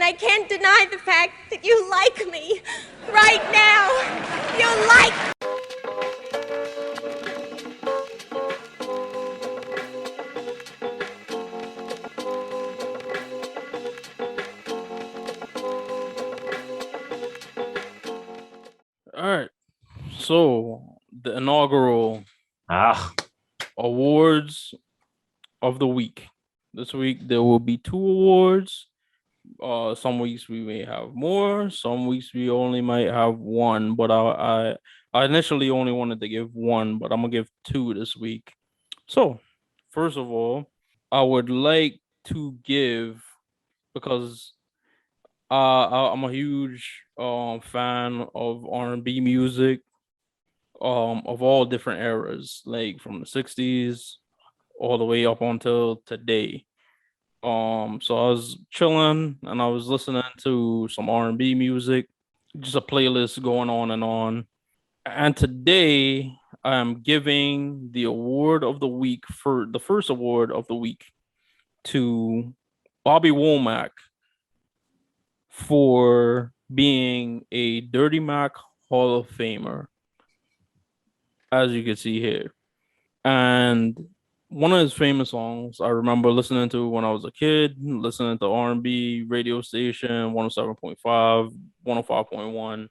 and I can't deny the fact that you like me. Right now. You like All right. So the inaugural Ah, awards of the week. This week there will be two awards. Some weeks we may have more. Some weeks we only might have one. But I initially only wanted to give one, but I'm gonna give two this week. So first of all, I would like to give because I'm a huge fan of R&B music of all different eras, like from the 60s all the way up until today. So I was chilling and I was listening to some R&B music, just a playlist going on and on. And today I am giving the award of the week for the first award of the week to Bobby Womack for being a Dirty Mac Hall of Famer, as you can see here. And one of his famous songs I remember listening to when I was a kid, listening to R&B radio station 107.5, 105.1.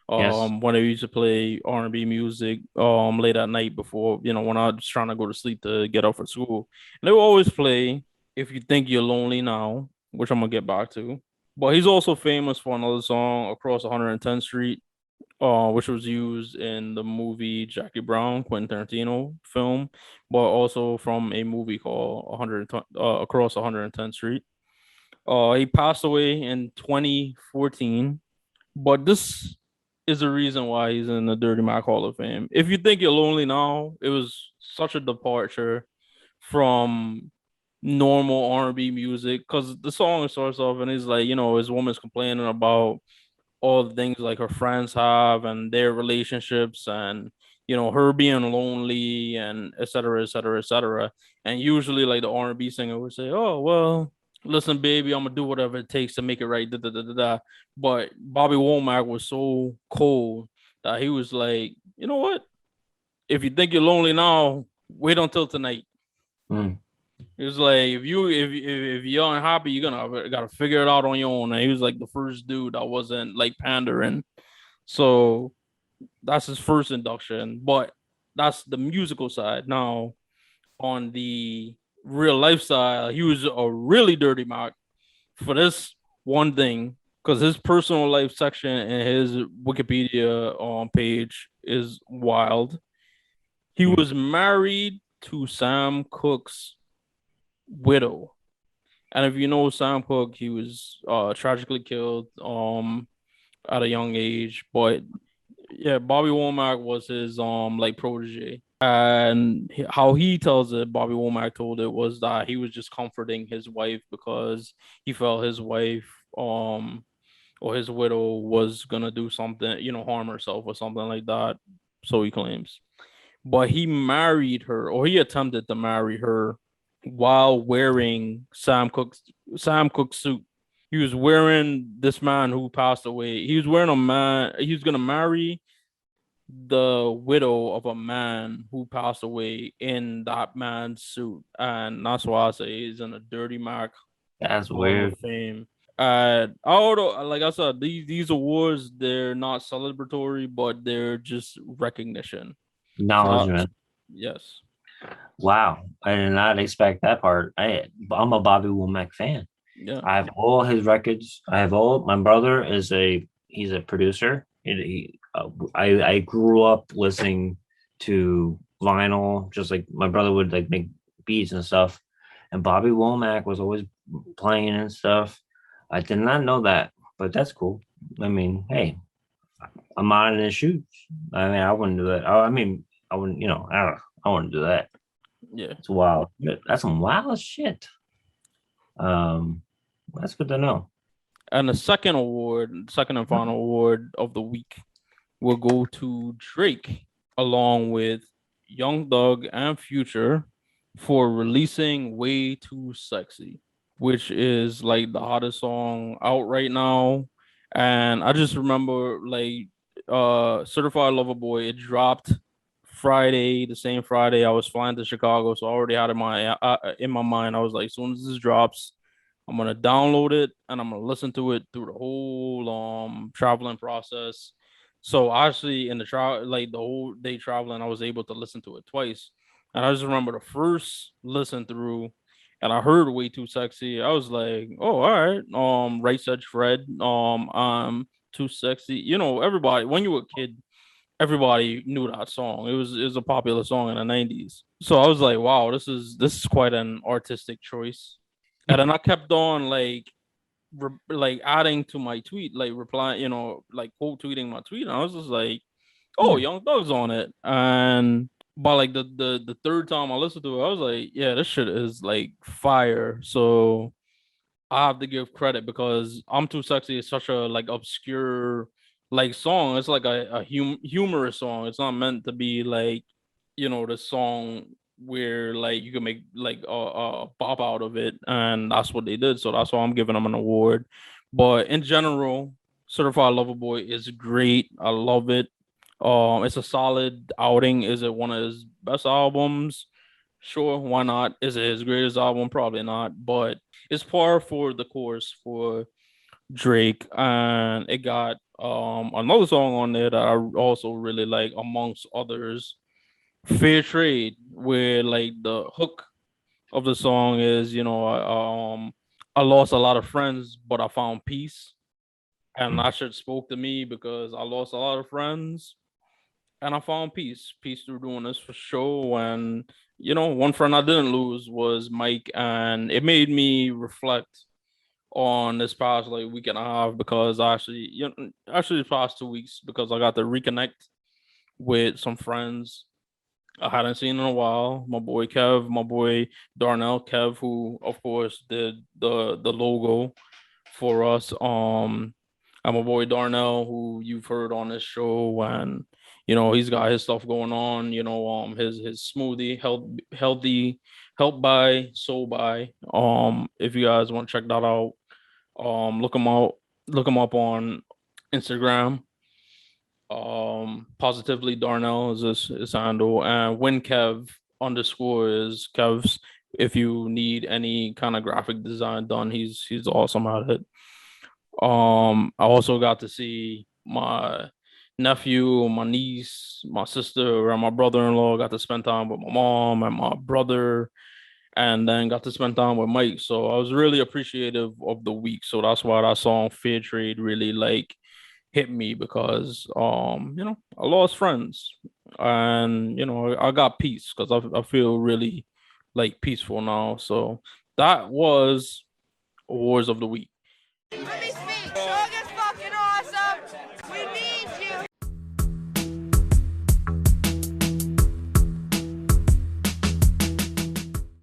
yes. When I used to play R&B music late at night before, when I was trying to go to sleep to get up for school. And they would always play If You Think You're Lonely Now, which I'm gonna get back to. But he's also famous for another song, Across 110th Street, which was used in the movie Jackie Brown, Quentin Tarantino film, but also from a movie called 100 Across 110th Street. He passed away in 2014, but this is the reason why he's in the Dirty Mac Hall of Fame. If You Think You're Lonely Now, it was such a departure from normal R&B music because the song starts off and he's like, his woman's complaining about all the things like her friends have and their relationships and her being lonely and et cetera, et cetera, et cetera. And usually like the R&B singer would say, oh well, listen baby, I'm gonna do whatever it takes to make it right, da, da, da, da, da. But Bobby Womack was so cold that he was like, you know what, if you think you're lonely now, wait until tonight. Mm. It was like if you're unhappy, you're gonna gotta figure it out on your own. And he was like the first dude that wasn't like pandering. So that's his first induction. But that's the musical side. Now on the real life side, he was a really dirty Mac for this one thing because his personal life section in his Wikipedia page is wild. He Mm. was married to Sam Cooke's widow. And if you know Sam Cooke, he was tragically killed at a young age. But yeah, Bobby Womack was his like protege. And how he tells it, Bobby Womack told it was that he was just comforting his wife because he felt his wife or his widow was gonna do something, harm herself or something like that. So he claims. But he married her, or he attempted to marry her while wearing Sam Cooke's suit. He was wearing this man who passed away. He was wearing a man. He was gonna marry the widow of a man who passed away in that man's suit, and that's why I say he's in a Dirty Mac That's Hall of weird. Fame. Although, like I said, these awards they're not celebratory, but they're just recognition. So Acknowledgement. yes, Wow. I did not expect that part. I'm a Bobby Womack fan. yeah. I have all his records. I have all. My brother is he's a producer. I grew up listening to vinyl, just like my brother would like make beats and stuff. And Bobby Womack was always playing and stuff. I did not know that, but that's cool. I mean, hey, I'm not in his shoes. I mean, I wouldn't do that. I mean, I wouldn't. I don't know. I wouldn't do that. Yeah. It's wild. That's some wild shit. Um, that's good to know. And the second award, second and final award of the week will go to Drake, along with Young Thug and Future for releasing Way Too Sexy. which is like the hottest song out right now. And I just remember like Certified Lover Boy, it dropped Friday, the same Friday I was flying to Chicago, so I already had in my mind. I was like, as soon as this drops, I'm gonna download it and I'm gonna listen to it through the whole traveling process. So actually, in the travel, like the whole day traveling, I was able to listen to it twice. And I just remember the first listen through, and I heard "Way Too Sexy." I was like, "Oh, all right." Right Said Fred. Too Sexy. You know, everybody when you were a kid, everybody knew that song. It was a popular song in the '90s. So I was like, "Wow, this is quite an artistic choice." And then I kept on like adding to my tweet, like replying, like quote tweeting my tweet. And I was just like, "Oh, Hmm. Young Thug's on it." And by like the third time I listened to it, I was like, "Yeah, this shit is like fire." So I have to give credit because "I'm Too Sexy" is such a like obscure like song. It's like a humorous song. It's not meant to be like, the song where like you can make like a pop out of it, and that's what they did. So that's why I'm giving them an award. But in general, Certified Lover Boy is great. I love it. It's a solid outing. Is it one of his best albums? Sure, why not? Is it his greatest album? Probably not, but it's par for the course for Drake, and it got another song on there that I also really like, amongst others, Fair Trade, where like the hook of the song is, I lost a lot of friends, but I found peace. And that shit spoke to me because I lost a lot of friends and I found peace through doing this for sure. And one friend I didn't lose was Mike, and it made me reflect on this past like week and a half, because actually the past 2 weeks, because I got to reconnect with some friends I hadn't seen in a while. My boy Kev, my boy Darnell Kev, who of course did the logo for us. And my boy Darnell, who you've heard on this show, and he's got his stuff going on. His smoothie, healthy, help by soul by. If you guys want to check that out, look him out, look him up on Instagram. Positively Darnell is his handle, and WinKev underscore is Kev's. If you need any kind of graphic design done, he's awesome at it. I also got to see my nephew, my niece, my sister, and my brother-in-law. Got to spend time with my mom and my brother, and then got to spend time with Mike. So I was really appreciative of the week. So that's why that song "Fair Trade" really like hit me, because I lost friends, and I got peace because I feel really like peaceful now. So that was awards of the week. Let me